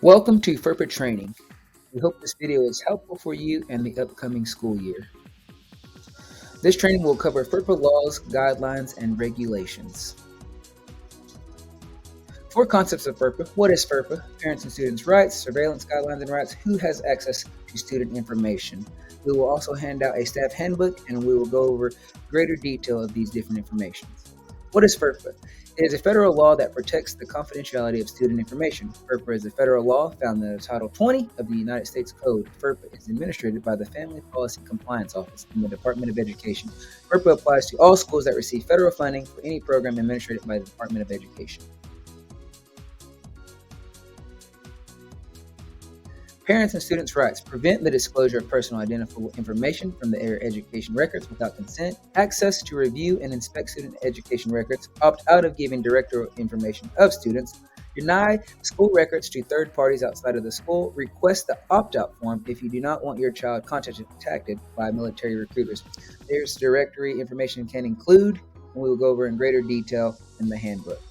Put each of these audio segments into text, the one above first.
Welcome to FERPA training. We hope this video is helpful for you and the upcoming school year. This training will cover FERPA laws, guidelines, and regulations. Four concepts of FERPA. What is FERPA? Parents and students' rights, surveillance guidelines and rights, who has access to student information. We will also hand out a staff handbook and we will go over greater detail of these different informations. What is FERPA? It is a federal law that protects the confidentiality of student information. FERPA is a federal law found in Title 20 of the United States Code. FERPA is administered by the Family Policy Compliance Office in the Department of Education. FERPA applies to all schools that receive federal funding for any program administered by the Department of Education. Parents and students' rights prevent the disclosure of personal identifiable information from their education records without consent, access to review and inspect student education records, opt out of giving directory information of students, deny school records to third parties outside of the school, request the opt-out form if you do not want your child contacted by military recruiters. There's directory information can include, and we will go over in greater detail in the handbook.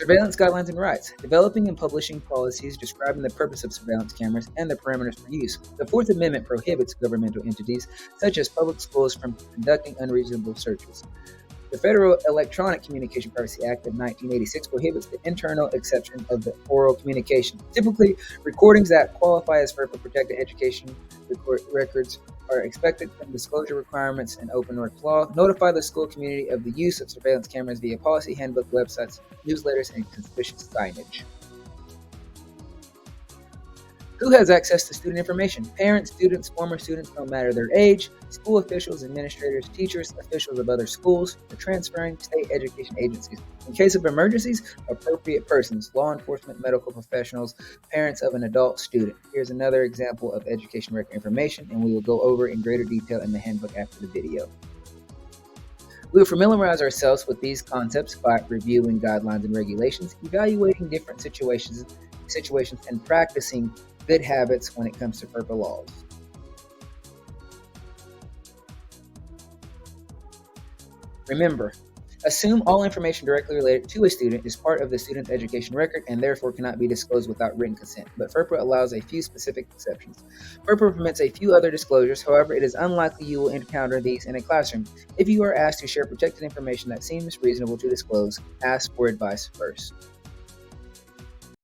Surveillance guidelines and rights. Developing and publishing policies describing the purpose of surveillance cameras and the parameters for use. The Fourth Amendment prohibits governmental entities, such as public schools, from conducting unreasonable searches. The Federal Electronic Communication Privacy Act of 1986 prohibits the internal exception of the oral communication. Typically, recordings that qualify as FERPA protected education records are expected from disclosure requirements and open records law. Notify the school community of the use of surveillance cameras via policy handbook, websites, newsletters, and conspicuous signage. Who has access to student information? Parents, students, former students, no matter their age, school officials, administrators, teachers, officials of other schools, or transferring state education agencies. In case of emergencies, appropriate persons, law enforcement, medical professionals, parents of an adult student. Here's another example of education record information, and we will go over in greater detail in the handbook after the video. We will familiarize ourselves with these concepts by reviewing guidelines and regulations, evaluating different situations, and practicing good habits when it comes to FERPA laws. Remember, assume all information directly related to a student is part of the student's education record and therefore cannot be disclosed without written consent, but FERPA allows a few specific exceptions. FERPA permits a few other disclosures, however, it is unlikely you will encounter these in a classroom. If you are asked to share protected information that seems reasonable to disclose, ask for advice first.